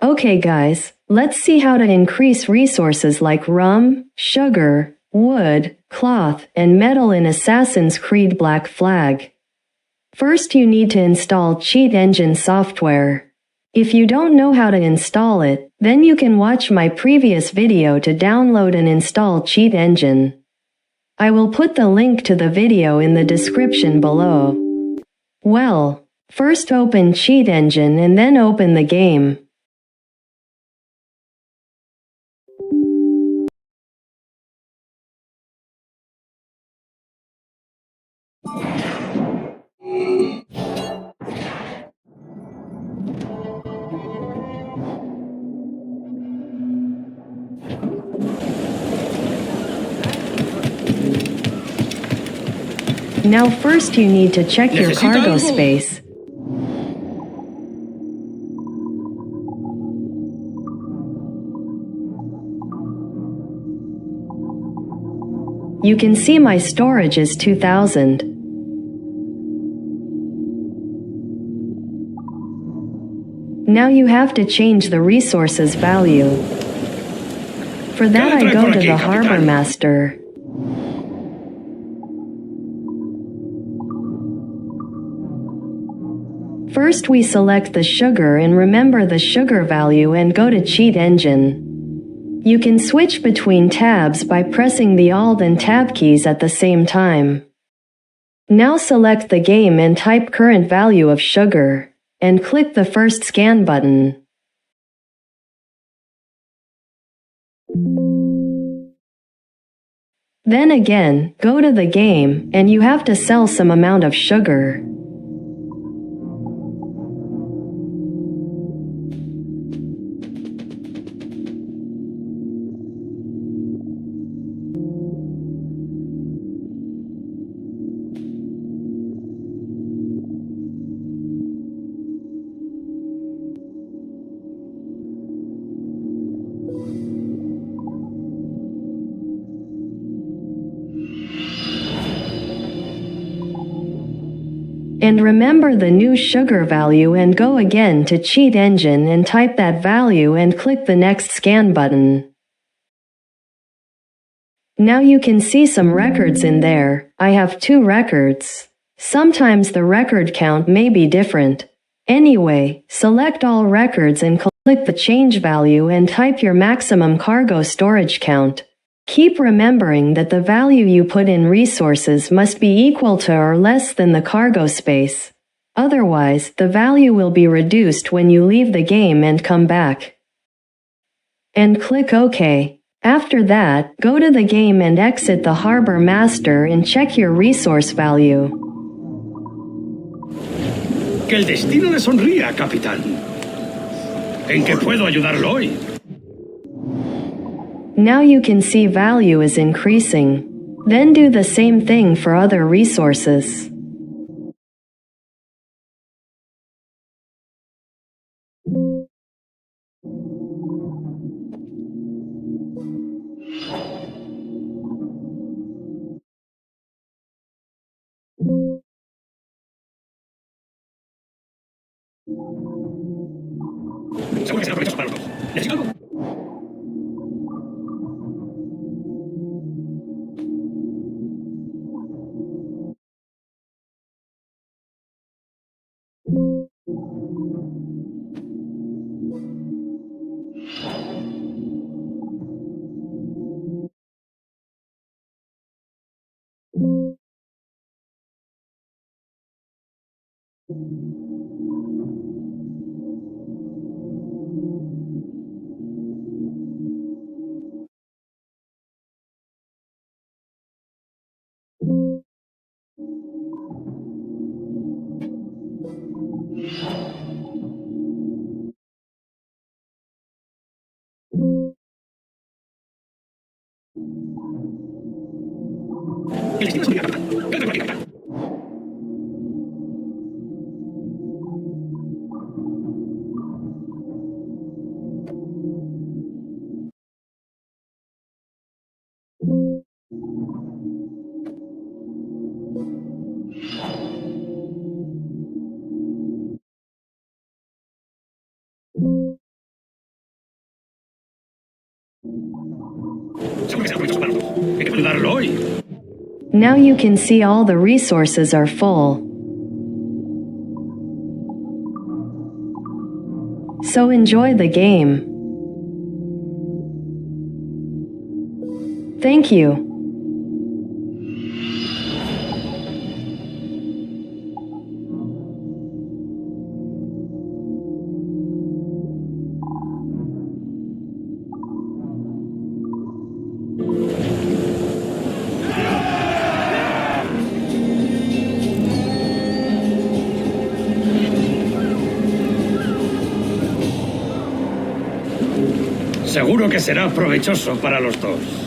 Okay guys, let's see how to increase resources like rum, sugar, wood, cloth, and metal in Assassin's Creed Black Flag. First you need to install Cheat Engine software. If you don't know how to install it, then you can watch my previous video to download and install Cheat Engine. I will put the link to the video in the description below. Well, first open Cheat Engine and then open the game. Now first you need to check your cargo space. You can see my storage is 2000. Now you have to change the resources value. For that I go to the Harbor Master. First we select the sugar and remember the sugar value and go to Cheat Engine. You can switch between tabs by pressing the Alt and Tab keys at the same time. Now select the game and type current value of sugar, and click the first scan button. Then again, go to the game, and you have to sell some amount of sugar. And remember the new sugar value and go again to Cheat Engine and type that value and click the next scan button. Now you can see some records in there. I have 2 records. Sometimes the record count may be different. Anyway, select all records and click the change value and type your maximum cargo storage count. Keep remembering that the value you put in resources must be equal to or less than the cargo space. Otherwise, the value will be reduced when you leave the game and come back. And click OK. After that, go to the game and exit the Harbor Master and check your resource value. Que el destino le sonría, capitán. ¿En qué puedo ayudarlo hoy? Now you can see value is increasing. Then do the same thing for other resources. Seguro que será provechoso para los dos. ¿Necesito algo? El destino le sonría, capitán. Quédate por aquí, capitán. Seguro que sea provechoso para los dos. ¿En qué puedo ayudarlo hoy? Now you can see all the resources are full. So enjoy the game. Thank you. Seguro que será provechoso para los dos.